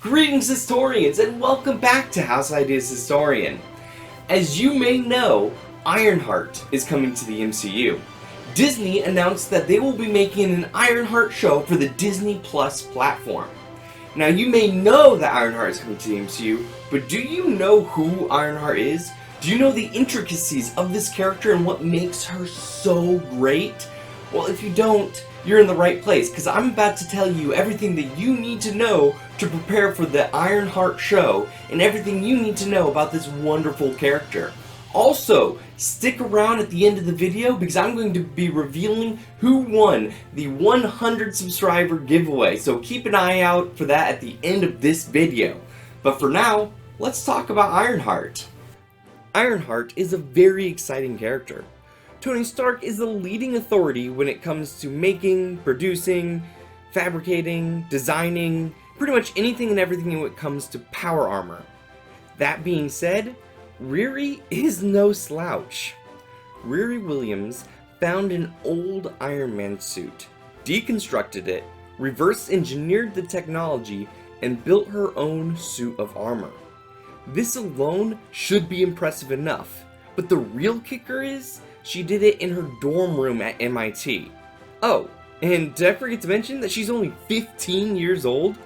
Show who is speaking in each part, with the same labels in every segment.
Speaker 1: Greetings, historians, and welcome back to House Ideas Historian. As you may know, Ironheart is coming to the MCU. Disney announced that they will be making an Ironheart show for the Disney Plus platform. Now, you may know that Ironheart is coming to the MCU, but do you know who Ironheart is? Do you know the intricacies of this character and what makes her so great? Well, if you don't, you're in the right place, because I'm about to tell you everything that you need to know to prepare for the Ironheart show, and everything you need to know about this wonderful character. Also, stick around at the end of the video, because I'm going to be revealing who won the 100 subscriber giveaway, so keep an eye out for that at the end of this video. But for now, let's talk about Ironheart. Ironheart is a very exciting character. Tony Stark is the leading authority when it comes to making, producing, fabricating, designing, pretty much anything and everything when it comes to power armor. That being said, Riri is no slouch. Riri Williams found an old Iron Man suit, deconstructed it, reverse engineered the technology, and built her own suit of armor. This alone should be impressive enough, but the real kicker is, she did it in her dorm room at MIT. Oh, and did I forget to mention that she's only 15 years old?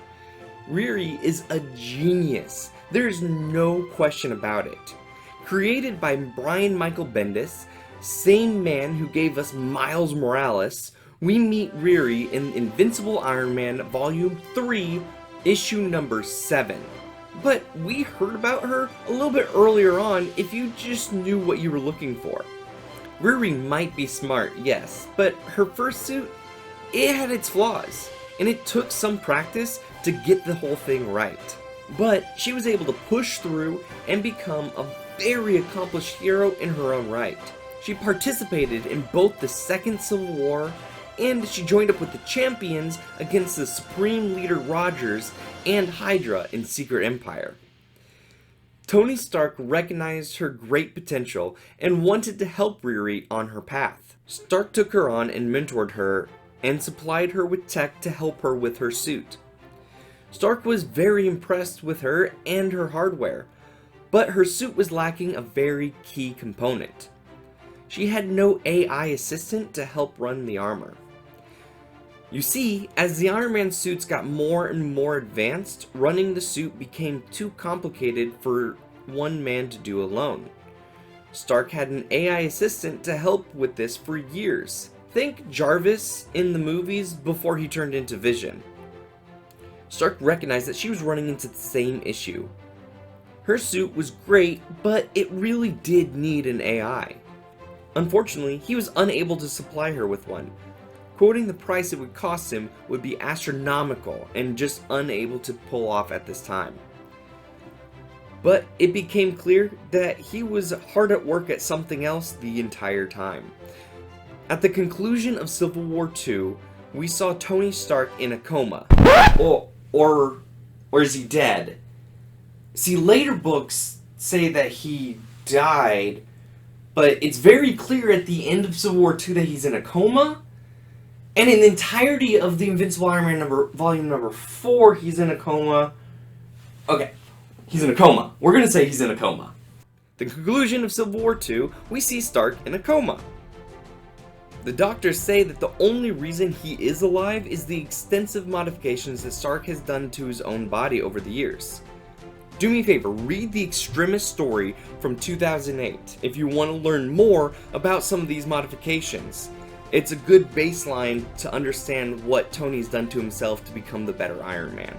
Speaker 1: Riri is a genius. There's no question about it. Created by Brian Michael Bendis, same man who gave us Miles Morales, we meet Riri in Invincible Iron Man Volume 3, issue number 7. But we heard about her a little bit earlier on if you just knew what you were looking for. Riri might be smart, yes, but her first suit, it had its flaws, and it took some practice to get the whole thing right. But she was able to push through and become a very accomplished hero in her own right. She participated in both the Second Civil War, and she joined up with the Champions against the Supreme Leader Rogers and Hydra in Secret Empire. Tony Stark recognized her great potential and wanted to help Riri on her path. Stark took her on and mentored her and supplied her with tech to help her with her suit. Stark was very impressed with her and her hardware, but her suit was lacking a very key component. She had no AI assistant to help run the armor. You see, as the Iron Man suits got more and more advanced, running the suit became too complicated for one man to do alone. Stark had an AI assistant to help with this for years. Think Jarvis in the movies before he turned into Vision. Stark recognized that she was running into the same issue. Her suit was great, but it really did need an AI. Unfortunately, he was unable to supply her with one. Quoting the price it would cost him would be astronomical and just unable to pull off at this time. But it became clear that he was hard at work at something else the entire time. At the conclusion of Civil War II, we saw Tony Stark in a coma. Or is he dead? See, later books say that he died, but it's very clear at the end of Civil War II that he's in a coma. And in the entirety of the Invincible Iron Man volume number 4, he's in a coma. Okay, he's in a coma. We're gonna say he's in a coma. The conclusion of Civil War II, we see Stark in a coma. The doctors say that the only reason he is alive is the extensive modifications that Stark has done to his own body over the years. Do me a favor, read the Extremis story from 2008 if you want to learn more about some of these modifications. It's a good baseline to understand what Tony's done to himself to become the better Iron Man.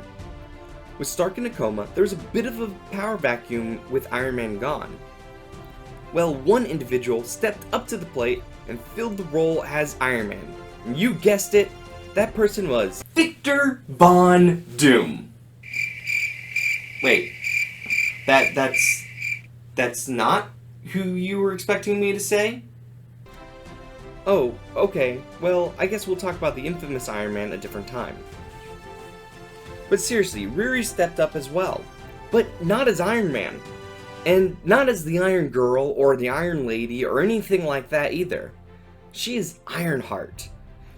Speaker 1: With Stark in a coma, there's a bit of a power vacuum with Iron Man gone. Well, one individual stepped up to the plate and filled the role as Iron Man. And you guessed it, that person was Victor Von Doom. Wait, that's not who you were expecting me to say? Oh, okay, well, I guess we'll talk about the infamous Iron Man a different time. But seriously, Riri stepped up as well, but not as Iron Man, and not as the Iron Girl or the Iron Lady or anything like that either. She is Ironheart.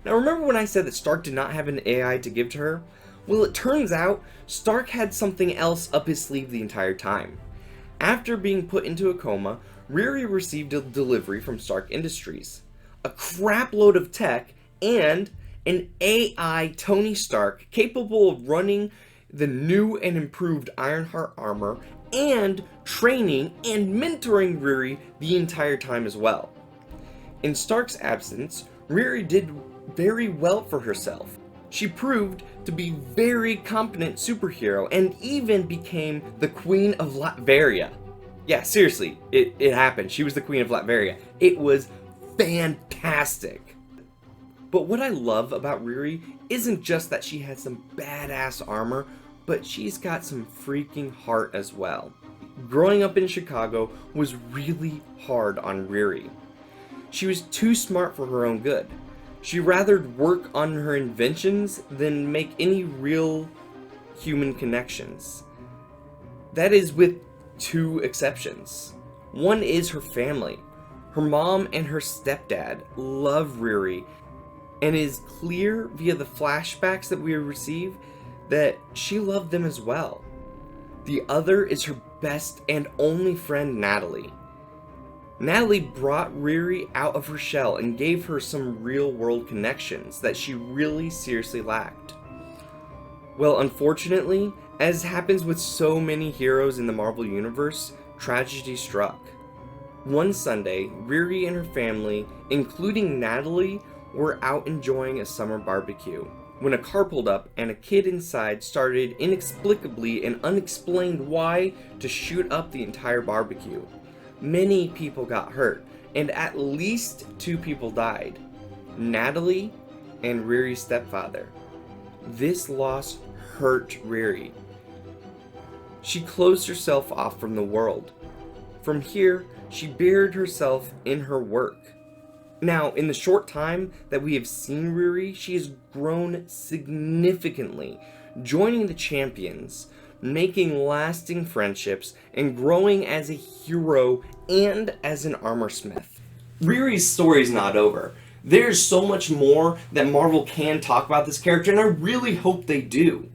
Speaker 1: Now remember when I said that Stark did not have an AI to give to her? Well, it turns out Stark had something else up his sleeve the entire time. After being put into a coma, Riri received a delivery from Stark Industries, a crapload of tech, and an AI Tony Stark capable of running the new and improved Ironheart armor and training and mentoring Riri the entire time as well. In Stark's absence, Riri did very well for herself. She proved to be a very competent superhero and even became the Queen of Latveria. Yeah, seriously, it happened. She was the Queen of Latveria. It was fantastic. But what I love about Riri isn't just that she has some badass armor, but she's got some freaking heart as well. Growing up in Chicago was really hard on Riri. She was too smart for her own good. She rather work on her inventions than make any real human connections. That is with two exceptions. One is her family. Her mom and her stepdad love Riri, and it is clear via the flashbacks that we receive that she loved them as well. The other is her best and only friend, Natalie. Natalie brought Riri out of her shell and gave her some real-world connections that she really seriously lacked. Well, unfortunately, as happens with so many heroes in the Marvel Universe, tragedy struck. One Sunday, Riri and her family, including Natalie, were out enjoying a summer barbecue when a car pulled up and a kid inside started inexplicably and unexplained why to shoot up the entire barbecue. Many people got hurt, and at least 2 people died. Natalie and Riri's stepfather. This loss hurt Riri. She closed herself off from the world. From here, she buried herself in her work. Now, in the short time that we have seen Riri, she has grown significantly, joining the champions, making lasting friendships, and growing as a hero and as an armor smith. Riri's story's not over. There's so much more that Marvel can talk about this character, and I really hope they do.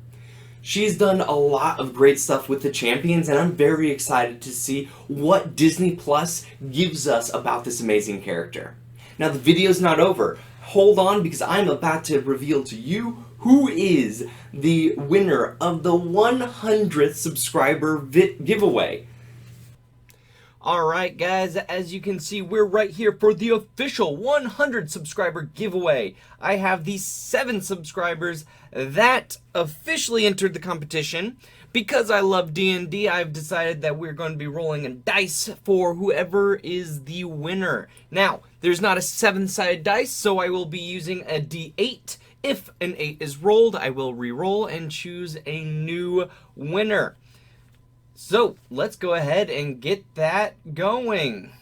Speaker 1: She's done a lot of great stuff with the champions, and I'm very excited to see what Disney Plus gives us about this amazing character. Now, the video's not over. Hold on, because I'm about to reveal to you who is the winner of the 100th subscriber giveaway. Alright guys, as you can see, we're right here for the official 100 subscriber giveaway. I have these 7 subscribers that officially entered the competition. Because I love D&D, I've decided that we're going to be rolling a dice for whoever is the winner. Now, there's not a 7-sided dice, so I will be using a D8. If an 8 is rolled, I will re-roll and choose a new winner. So, let's go ahead and get that going.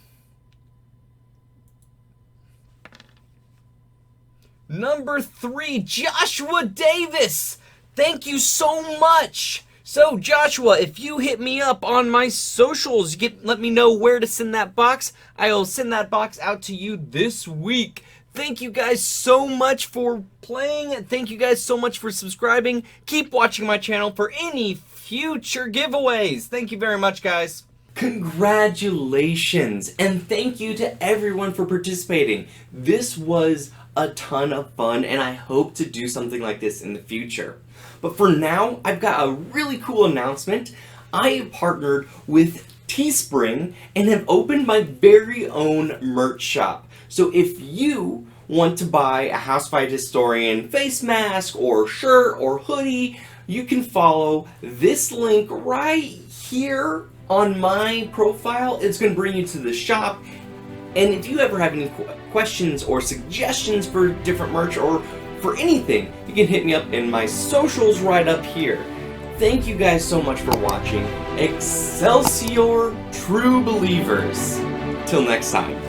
Speaker 1: Number 3, Joshua Davis. Thank you so much. So, Joshua, if you hit me up on my socials, let me know where to send that box. I'll send that box out to you this week. Thank you guys so much for playing. Thank you guys so much for subscribing. Keep watching my channel for any future giveaways. Thank you very much, guys. Congratulations, and thank you to everyone for participating. This was a ton of fun, and I hope to do something like this in the future. But for now, I've got a really cool announcement. I have partnered with Teespring and have opened my very own merch shop. So if you want to buy a House-Fight Historian face mask or shirt or hoodie, you can follow this link right here on my profile. It's going to bring you to the shop. And if you ever have any questions or suggestions for different merch or for anything, you can hit me up in my socials right up here. Thank you guys so much for watching. Excelsior, true believers. Till next time.